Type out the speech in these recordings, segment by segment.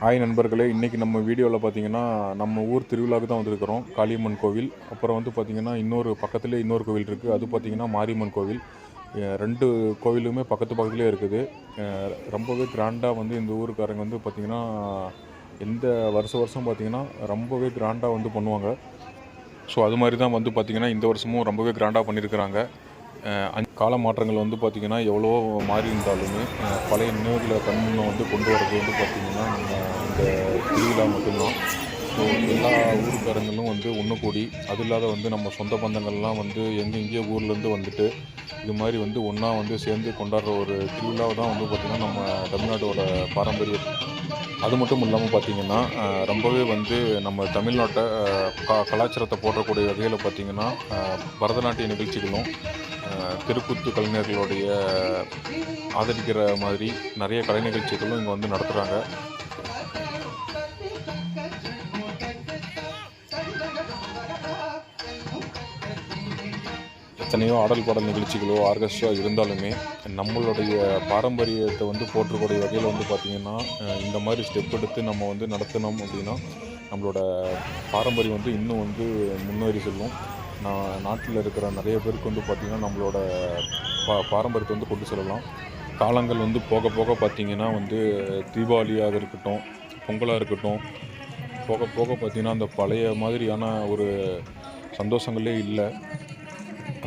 Hi நண்பர்களே, இன்றைக்கி நம்ம வீடியோவில் பார்த்திங்கன்னா நம்ம ஊர் திருவிழாவுக்கு தான் வந்திருக்கிறோம். காளியம்மன் கோவில். அப்புறம் வந்து பார்த்திங்கன்னா பக்கத்துலேயே இன்னொரு கோவில் இருக்குது. அது பார்த்திங்கன்னா மாரியம்மன் கோவில். 2 கோவிலுமே பக்கத்துலேயே இருக்குது. ரொம்பவே கிராண்டாக வந்து இந்த ஊருக்காரங்க வந்து பார்த்திங்கன்னா எந்த வருஷம் பார்த்திங்கன்னா ரொம்பவே கிராண்டாக வந்து பண்ணுவாங்க. ஸோ அது மாதிரி தான் வந்து பார்த்திங்கன்னா இந்த வருஷமும் ரொம்பவே கிராண்டாக பண்ணியிருக்கிறாங்க. கால மாற்றங்கள் வந்து பார்த்திங்கன்னா எவ்வளோ மாறி இருந்தாலுமே பழைய நினைவுகளை கண்ணு வந்து கொண்டு வரது வந்து பார்த்திங்கன்னா நம்ம இந்த திருவிழா மட்டும்தான். ஸோ எல்லா ஊருக்காரங்களும் வந்து ஒன்று கூடி, அது இல்லாத வந்து நம்ம சொந்த பந்தங்கள்லாம் வந்து எங்கெங்கேயோ ஊர்லேருந்து வந்துட்டு இது மாதிரி வந்து ஒன்றா வந்து சேர்ந்து கொண்டாடுற ஒரு திருவிழாவை தான் வந்து பார்த்திங்கன்னா நம்ம தமிழ்நாட்டோட பாரம்பரியம். அது மட்டும் இல்லாமல் பார்த்திங்கன்னா ரொம்பவே வந்து நம்ம தமிழ்நாட்டை கலாச்சாரத்தை போற்றக்கூடிய வகையில் பார்த்திங்கன்னா பரதநாட்டிய நிகழ்ச்சிகளும் தெருக்கூத்து கலைஞர்களுடைய ஆதரிக்கிற மாதிரி நிறைய கலை நிகழ்ச்சிகளும் இங்கே வந்து நடத்துகிறாங்க. எத்தனையோ ஆடல் பாடல் நிகழ்ச்சிகளோ ஆர்கெஸ்ட்ரா இருந்தாலுமே நம்மளுடைய பாரம்பரியத்தை வந்து போற்றக்கூடிய வகையில் வந்து பார்த்திங்கன்னா இந்த மாதிரி ஸ்டெப் எடுத்து நம்ம வந்து நடத்தினோம் அப்படின்னா நம்மளோட பாரம்பரியம் வந்து இன்னும் வந்து முன்னேறி செல்லும். நாட்டில் இருக்கிற நிறைய பேருக்கு வந்து பார்த்திங்கன்னா நம்மளோட பாரம்பரியத்தை வந்து கொண்டு செல்லலாம். காலங்கள் வந்து போக போக பார்த்திங்கன்னா வந்து தீபாவளியாக இருக்கட்டும், பொங்கலாக இருக்கட்டும், போக போக பார்த்திங்கன்னா அந்த பழைய மாதிரியான ஒரு சந்தோஷங்களே இல்லை.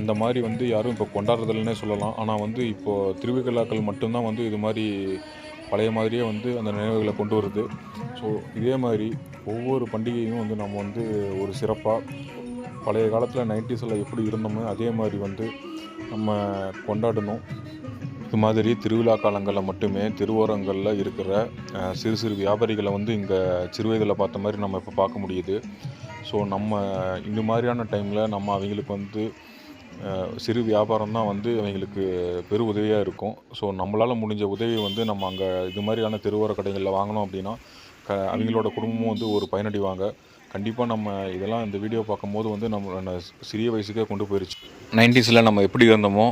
அந்த மாதிரி வந்து யாரும் இப்போ கொண்டாடுறதில்லன்னே சொல்லலாம். ஆனால் வந்து இப்போது திருவிழாக்கள் மட்டும்தான் வந்து இது மாதிரி பழைய மாதிரியே வந்து அந்த நினைவுகளை கொண்டு வருது. ஸோ இதே மாதிரி ஒவ்வொரு பண்டிகையும் வந்து நம்ம வந்து ஒரு சிறப்பாக பழைய காலத்தில் 90s எப்படி இருந்தோமோ அதே மாதிரி வந்து நம்ம கொண்டாடணும். இது மாதிரி திருவிழா காலங்களில் மட்டுமே தெருவோரங்களில் இருக்கிற சிறு சிறு வியாபாரிகளை வந்து இங்கே சிறு வயதில் பார்த்த மாதிரி நம்ம இப்போ பார்க்க முடியுது. ஸோ நம்ம இந்த மாதிரியான டைமில் நம்ம அவங்களுக்கு வந்து சிறு வியாபாரம் தான் வந்து அவங்களுக்கு பெரு உதவியாக இருக்கும். ஸோ நம்மளால் முடிஞ்ச உதவி வந்து நம்ம அங்கே இது மாதிரியான தெருவோர கடைகளில் வாங்கினோம் அப்படின்னா அவங்களோட குடும்பமும் வந்து ஒரு பயனடைவாங்க. கண்டிப்பாக நம்ம இதெல்லாம் இந்த வீடியோ பார்க்கும்போது வந்து நம்ம சிறிய வயசுக்கே கொண்டு போயிடுச்சு. 90s நம்ம எப்படி இருந்தோமோ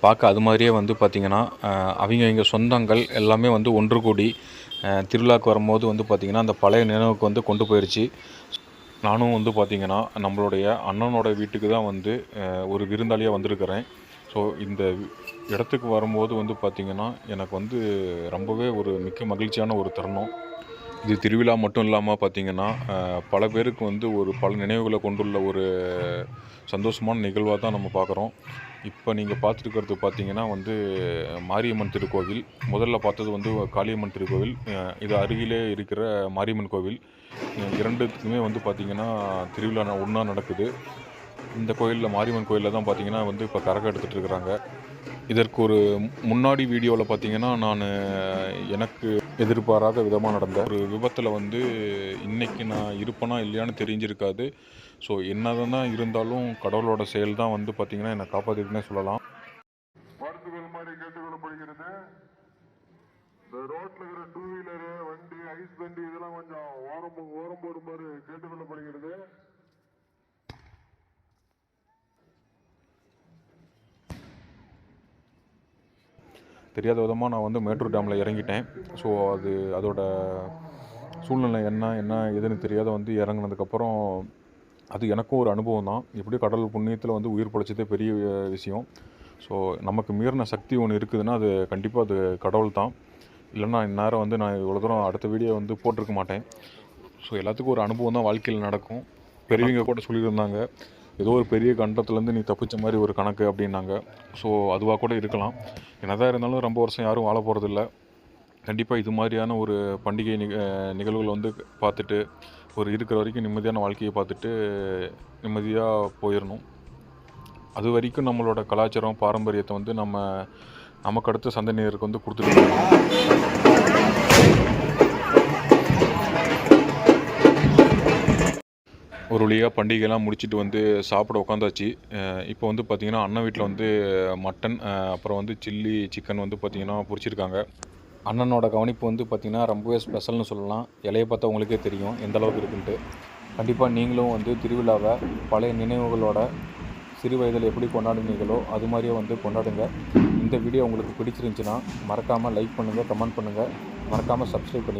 பார்க்க அது மாதிரியே வந்து பார்த்திங்கன்னா அவங்க சொந்தங்கள் எல்லாமே வந்து ஒன்று கூடி திருவிழாவுக்கு வரும்போது வந்து பார்த்திங்கன்னா அந்த பழைய நினைவுக்கு வந்து கொண்டு போயிடுச்சு. நானும் வந்து பார்த்திங்கன்னா நம்மளுடைய அண்ணனோட வீட்டுக்கு தான் வந்து ஒரு விருந்தாளியாக வந்திருக்கிறேன். ஸோ இந்த இடத்துக்கு வரும்போது வந்து பார்த்திங்கன்னா எனக்கு வந்து ரொம்பவே ஒரு மிக்க மகிழ்ச்சியான ஒரு தருணம். இது திருவிழா மட்டும் இல்லாமல் பார்த்திங்கன்னா பல பேருக்கு வந்து பல நினைவுகளை கொண்டுள்ள ஒரு சந்தோஷமான நிகழ்வாக தான் நம்ம பார்க்குறோம். இப்போ நீங்கள் பார்த்துருக்கிறது பார்த்திங்கன்னா வந்து மாரியம்மன் திருக்கோவில். முதல்ல பார்த்தது வந்து காளியம்மன் திருக்கோவில். இது அருகிலே இருக்கிற மாரியம்மன் கோவில். 2த்துக்குமே வந்து பார்த்திங்கன்னா திருவிழா ஒன்றா நடக்குது. இந்த கோயிலில் மாரியம்மன் கோயிலில் தான் பார்த்திங்கன்னா வந்து இப்போ கரகம் எடுத்துகிட்டு இருக்கிறாங்க. இதற்கு ஒரு முன்னாடி வீடியோவில் பார்த்திங்கன்னா நான் எனக்கு எதிர்பாராத விதமாக நடந்த ஒரு விபத்தில் வந்து இன்றைக்கி நான் இருப்பேனா இல்லையான்னு தெரிஞ்சிருக்காது. ஸோ என்னதான் தான் இருந்தாலும் கடவுளோட செயல் தான் வந்து பார்த்திங்கன்னா என்னை காப்பாற்றிட்டுனே சொல்லலாம். வருத்துகள் மாதிரி கேட்டுக்கொள்ளப்படுகிறது. இந்த ரோட்டில் இருக்கிற 2 வீலரு வண்டி, ஐஸ் வண்டி இதெல்லாம் கொஞ்சம் ஓரம் போடுமாறு கேட்டுக்கொள்ளப்படுகிறது. தெரியாத விதமாக நான் வந்து மேட்டூர் டேமில் இறங்கிட்டேன். ஸோ அதோட சூழ்நிலை என்ன எதுன்னு தெரியாத வந்து இறங்கினதுக்கப்புறம் அது எனக்கும் ஒரு அனுபவம் தான். எப்படியும் கடவுள் புண்ணியத்தில் வந்து உயிர் பிழைச்சதே பெரிய விஷயம். ஸோ நமக்கு மீறின சக்தி ஒன்று இருக்குதுன்னா அது கண்டிப்பாக அது கடவுள் தான். இல்லைன்னா இந்நேரம் வந்து நான் இவ்வளோ தூரம் அடுத்த வீடியோ வந்து போட்டிருக்க மாட்டேன். ஸோ எல்லாத்துக்கும் ஒரு அனுபவம் தான் வாழ்க்கையில் நடக்கும். பெரியவங்க கூட சொல்லியிருந்தாங்க, ஏதோ ஒரு பெரிய கண்டத்துலேருந்து நீ தப்பிச்ச மாதிரி ஒரு கணக்கு அப்படின்னாங்க. ஸோ அதுவாக கூட இருக்கலாம். என்னதான் இருந்தாலும் ரொம்ப வருஷம் யாரும் வாழ போகிறதில்ல. கண்டிப்பாக இது மாதிரியான ஒரு பண்டிகை நிகழ்வுகளை வந்து பார்த்துட்டு ஒரு இருக்கிற வரைக்கும் நிம்மதியான வாழ்க்கையை பார்த்துட்டு நிம்மதியாக போயிடணும். அது வரைக்கும் நம்மளோட கலாச்சாரம் பாரம்பரியத்தை வந்து நமக்கு அடுத்த சந்ததியினருக்கு வந்து கொடுத்துட்டு ஒரு வழியாக பண்டிகைலாம் முடிச்சுட்டு வந்து சாப்பிட உட்காந்தாச்சு. இப்போ வந்து பார்த்திங்கன்னா அண்ணன் வீட்டில் வந்து மட்டன் அப்புறம் வந்து சில்லி சிக்கன் வந்து பார்த்திங்கன்னா பொரிச்சிருக்காங்க. அண்ணனோட கவனிப்பு வந்து பார்த்திங்கன்னா ரொம்பவே ஸ்பெஷல்னு சொல்லலாம். இலையை பார்த்தா உங்களுக்கே தெரியும் எந்த அளவுக்கு இருக்குன்ட்டு. கண்டிப்பாக நீங்களும் வந்து திருவிழாவை பழைய நினைவுகளோட சிறு வயதில் எப்படி கொண்டாடுனீங்களோ அது மாதிரியே வந்து கொண்டாடுங்க. இந்த வீடியோ உங்களுக்கு பிடிச்சிருந்துச்சின்னா மறக்காமல் லைக் பண்ணுங்கள், கமெண்ட் பண்ணுங்கள், மறக்காமல் சப்ஸ்கிரைப் பண்ணி